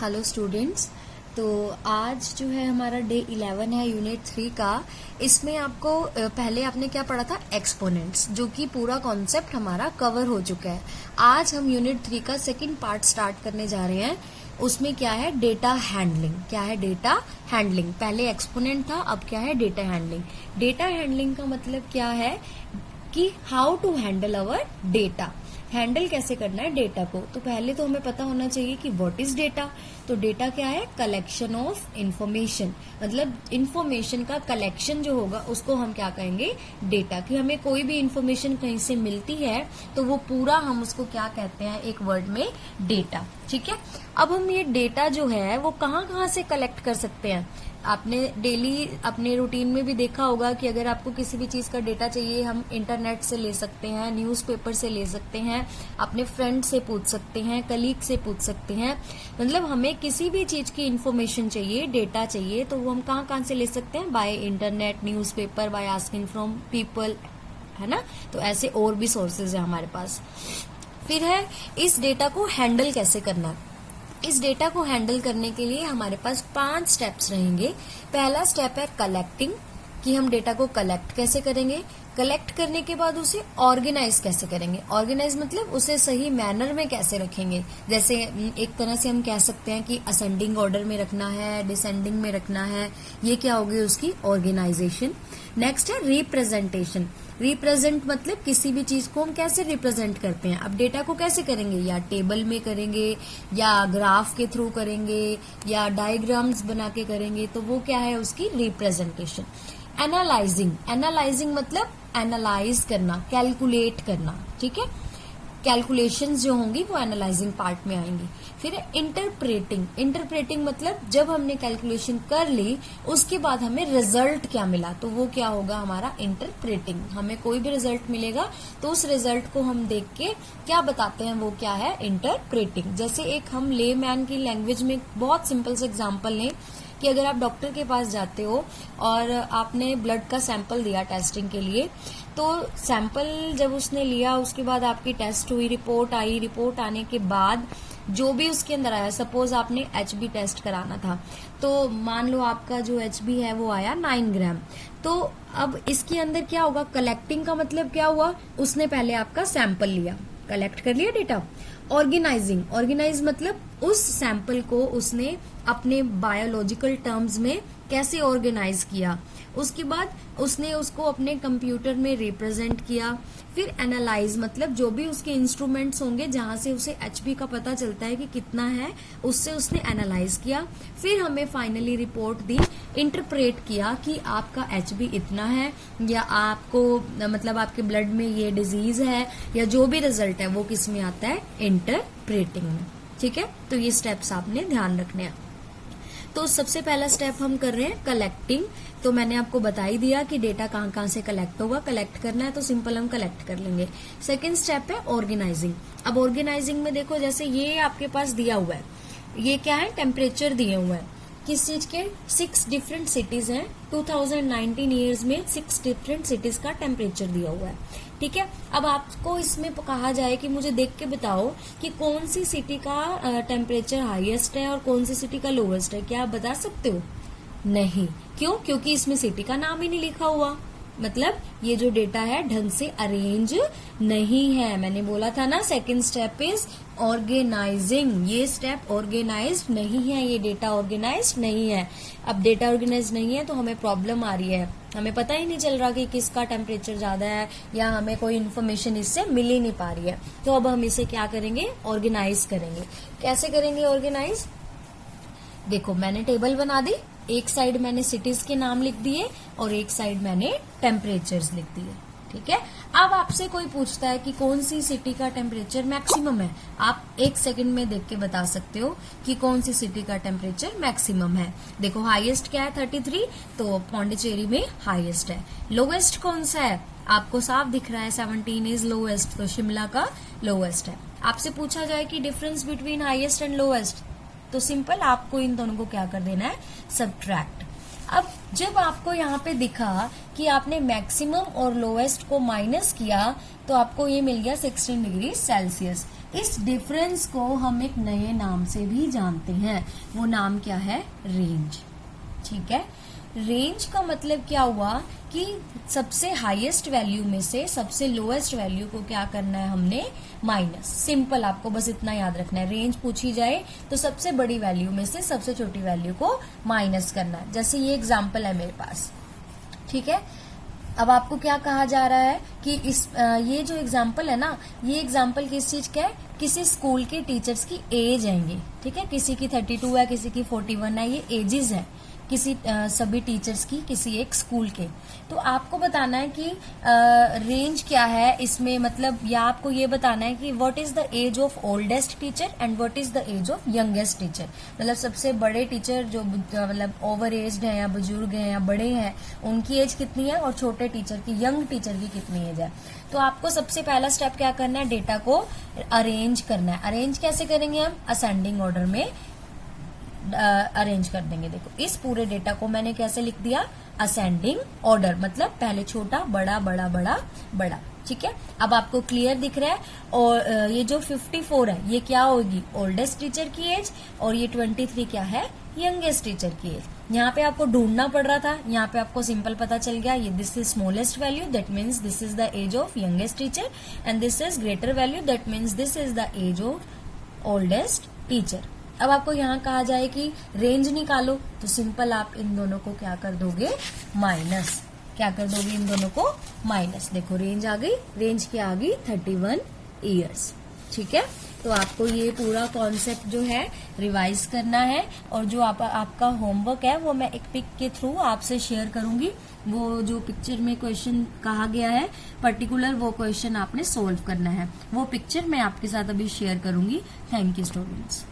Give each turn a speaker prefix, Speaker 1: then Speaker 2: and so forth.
Speaker 1: Hello students. तो आज जो है हमारा डे 11 है यूनिट 3 का। इसमें आपको पहले आपने क्या पढ़ा था, एक्सपोनेंट्स, जो कि पूरा कॉन्सेप्ट हमारा कवर हो चुका है। आज हम यूनिट 3 का सेकंड पार्ट स्टार्ट करने जा रहे हैं। उसमें क्या है, डेटा हैंडलिंग। क्या है डेटा हैंडलिंग? पहले एक्सपोनेंट था, अब क्या है, डेटा हैंडलिंग। डेटा हैंडलिंग का मतलब क्या है कि how to handle our data. Handle कैसे करना है डेटा को। तो पहले तो हमें पता होना चाहिए कि व्हाट इज डेटा। तो डेटा क्या है, कलेक्शन ऑफ इंफॉर्मेशन। मतलब इंफॉर्मेशन का कलेक्शन जो होगा उसको हम क्या कहेंगे, डेटा। कि हमें कोई भी इंफॉर्मेशन कहीं से मिलती है तो वो पूरा हम उसको क्या कहते हैं, एक वर्ड में, डेटा। ठीक है। अब हम ये डेटा जो है वो कहाँ कहाँ से कलेक्ट कर सकते हैं। आपने डेली अपने रूटीन में भी देखा होगा कि अगर आपको किसी भी चीज का डेटा चाहिए, हम इंटरनेट से ले सकते हैं, न्यूज़पेपर से ले सकते हैं, अपने फ्रेंड से पूछ सकते हैं, कलीग से पूछ सकते हैं। मतलब हमें किसी भी चीज की इंफॉर्मेशन चाहिए, डेटा चाहिए, तो वो हम कहाँ कहाँ से ले सकते हैं, by internet, newspaper, by asking from people, है ना। तो ऐसे और भी सोर्सेज है हमारे पास। फिर है इस डेटा को हैंडल कैसे करना है। इस डेटा को हैंडल करने के लिए हमारे पास 5 स्टेप्स रहेंगे। पहला स्टेप है कलेक्टिंग, कि हम डेटा को कलेक्ट कैसे करेंगे। कलेक्ट करने के बाद उसे ऑर्गेनाइज कैसे करेंगे। ऑर्गेनाइज मतलब उसे सही मैनर में कैसे रखेंगे। जैसे एक तरह से हम कह सकते हैं कि असेंडिंग ऑर्डर में रखना है, डिसेंडिंग में रखना है। ये क्या होगी, उसकी ऑर्गेनाइजेशन। नेक्स्ट है रिप्रेजेंटेशन। रिप्रेजेंट मतलब किसी भी चीज को हम कैसे रिप्रेजेंट करते हैं। अब डेटा को कैसे करेंगे, या टेबल में करेंगे, या ग्राफ के थ्रू करेंगे, या डायग्राम्स बना के करेंगे, तो वो क्या है, उसकी रिप्रेजेंटेशन। एनालाइजिंग। एनालाइजिंग मतलब एनालाइज करना, कैलकुलेट करना। ठीक है। कैलकुलेशंस जो होंगी वो एनालाइजिंग पार्ट में आएंगी। फिर इंटरप्रेटिंग। इंटरप्रेटिंग मतलब जब हमने कैलकुलेशन कर ली उसके बाद हमें रिजल्ट क्या मिला, तो वो क्या होगा, हमारा इंटरप्रेटिंग। हमें कोई भी रिजल्ट मिलेगा तो उस रिजल्ट को हम देख के क्या बताते हैं, वो क्या है, इंटरप्रेटिंग। जैसे एक हम ले मैन की लैंग्वेज में बहुत सिंपल से एग्जाम्पल लें कि अगर आप डॉक्टर के पास जाते हो और आपने ब्लड का सैंपल दिया टेस्टिंग के लिए, तो सैंपल जब उसने लिया उसके बाद आपकी टेस्ट हुई, रिपोर्ट आई। रिपोर्ट आने के बाद जो भी उसके अंदर आया, सपोज आपने एचबी टेस्ट कराना था, तो मान लो आपका जो एचबी है वो आया 9 ग्राम। तो अब इसके अंदर क्या होगा, कलेक्टिंग का मतलब क्या हुआ, उसने पहले आपका सैंपल लिया, कलेक्ट कर लिया डेटा। ऑर्गेनाइजिंग। ऑर्गेनाइज मतलब उस सैंपल को उसने अपने बायोलॉजिकल टर्म्स में कैसे ऑर्गेनाइज किया। उसके बाद उसने उसको अपने कंप्यूटर में रिप्रेजेंट किया। फिर एनालाइज मतलब जो भी उसके इंस्ट्रूमेंट्स होंगे जहां से उसे एचबी का पता चलता है कि कितना है, उससे उसने एनालाइज किया। फिर हमें फाइनली रिपोर्ट दी, इंटरप्रेट किया कि आपका एचबी इतना है, या आपको मतलब आपके ब्लड में ये डिजीज है, या जो भी रिजल्ट है वो किस में आता है, इंटरप्रेटिंग में। ठीक है। तो ये स्टेप्स आपने ध्यान रखने हैं। तो सबसे पहला स्टेप हम कर रहे हैं कलेक्टिंग। तो मैंने आपको बता ही दिया कि डेटा कहाँ कहाँ से कलेक्ट होगा। कलेक्ट करना है तो सिंपल हम कलेक्ट कर लेंगे। सेकंड स्टेप है ऑर्गेनाइजिंग। अब ऑर्गेनाइजिंग में देखो, जैसे ये आपके पास दिया हुआ है, ये क्या है, टेम्परेचर दिए हुए हैं किस चीज के, 6 डिफरेंट सिटीज हैं। 2019 ईयर्स में 6 डिफरेंट सिटीज का टेम्परेचर दिया हुआ है। ठीक है। अब आपको इसमें कहा जाए कि मुझे देख के बताओ कि कौन सी सिटी का टेम्परेचर हाईएस्ट है और कौन सी सिटी का लोवेस्ट है, क्या आप बता सकते हो? नहीं। क्यों? क्योंकि इसमें सिटी का नाम ही नहीं लिखा हुआ। मतलब ये जो डेटा है ढंग से अरेंज नहीं है। मैंने बोला था ना, सेकंड स्टेप इज ऑर्गेनाइजिंग। ये स्टेप ऑर्गेनाइज नहीं है, ये डेटा ऑर्गेनाइज नहीं है। अब डेटा ऑर्गेनाइज नहीं है तो हमें प्रॉब्लम आ रही है, हमें पता ही नहीं चल रहा कि किसका टेम्परेचर ज्यादा है, या हमें कोई इन्फॉर्मेशन इससे मिल ही नहीं पा रही है। तो अब हम इसे क्या करेंगे, ऑर्गेनाइज करेंगे। कैसे करेंगे ऑर्गेनाइज? देखो, मैंने टेबल बना दी, एक साइड मैंने सिटीज के नाम लिख दिए और एक साइड मैंने टेम्परेचर्स लिख दिए। ठीक है। अब आपसे कोई पूछता है कि कौन सी सिटी का टेम्परेचर मैक्सिमम है, आप 1 सेकंड में देख के बता सकते हो कि कौन सी सिटी का टेम्परेचर मैक्सिमम है। देखो, हाईएस्ट क्या है, 33, तो पौंडीचेरी में हाईएस्ट है। लोवेस्ट कौन सा है, आपको साफ दिख रहा है, 17 इज लोवेस्ट, तो शिमला का लोवेस्ट है। आपसे पूछा जाए कि difference between highest and lowest, तो सिंपल आपको इन दोनों को क्या कर देना है, सब्ट्रैक्ट। अब जब आपको यहाँ पे दिखा कि आपने मैक्सिमम और लोवेस्ट को माइनस किया तो आपको ये मिल गया 16 डिग्री सेल्सियस। इस डिफरेंस को हम एक नए नाम से भी जानते हैं, वो नाम क्या है? रेंज। ठीक है, रेंज का मतलब क्या हुआ कि सबसे हाईएस्ट वैल्यू में से सबसे लोएस्ट वैल्यू को क्या करना है हमने? माइनस। सिंपल, आपको बस इतना याद रखना है। रेंज पूछी जाए तो सबसे बड़ी वैल्यू में से सबसे छोटी वैल्यू को माइनस करना है। जैसे ये एग्जाम्पल है मेरे पास, ठीक है। अब आपको क्या कहा जा रहा है कि ये जो एग्जाम्पल है ना, ये एग्जाम्पल किस चीज का है? किसी स्कूल के टीचर्स की एज है ये, ठीक है। किसी की 32 है, किसी की 41 है, ये एजेस है किसी सभी टीचर्स की किसी एक स्कूल के। तो आपको बताना है कि रेंज क्या है इसमें, मतलब या आपको ये बताना है कि what is the age of oldest teacher and what is the age of youngest teacher. मतलब सबसे बड़े टीचर जो मतलब ओवर एज्ड है या बुजुर्ग हैं या बड़े हैं, उनकी एज कितनी है, और छोटे टीचर की, यंग टीचर की कितनी एज है। तो आपको सबसे पहला स्टेप क्या करना है? डेटा को अरेंज करना है। अरेंज कैसे करेंगे हम? असेंडिंग ऑर्डर में अरेंज कर देंगे। देखो, इस पूरे डेटा को मैंने कैसे लिख दिया? असेंडिंग ऑर्डर, मतलब पहले छोटा, बड़ा, बड़ा, बड़ा, बड़ा। ठीक है, अब आपको क्लियर दिख रहा है। और ये जो 54 है, ये क्या होगी? ओल्डेस्ट टीचर की एज, और ये 23 क्या है? यंगेस्ट टीचर की एज। यहाँ पे आपको ढूंढना पड़ रहा था, यहाँ पे आपको सिंपल पता चल गया, ये this is smallest value, that means this is the age of youngest teacher, and this is greater value, that means this is the age of oldest teacher. अब आपको यहाँ कहा जाए कि रेंज निकालो, तो सिंपल आप इन दोनों को क्या कर दोगे? माइनस। क्या कर दोगे? इन दोनों को माइनस। देखो, रेंज आ गई, रेंज क्या आ गई? 31 ईयर्स। ठीक है, तो आपको ये पूरा कॉन्सेप्ट जो है रिवाइज करना है, और जो आपका होमवर्क है वो मैं एक पिक के थ्रू आपसे शेयर करूंगी। वो जो पिक्चर में क्वेश्चन कहा गया है पर्टिकुलर, वो क्वेश्चन आपने सोल्व करना है। वो पिक्चर मैं आपके साथ अभी शेयर करूंगी। Thank you students.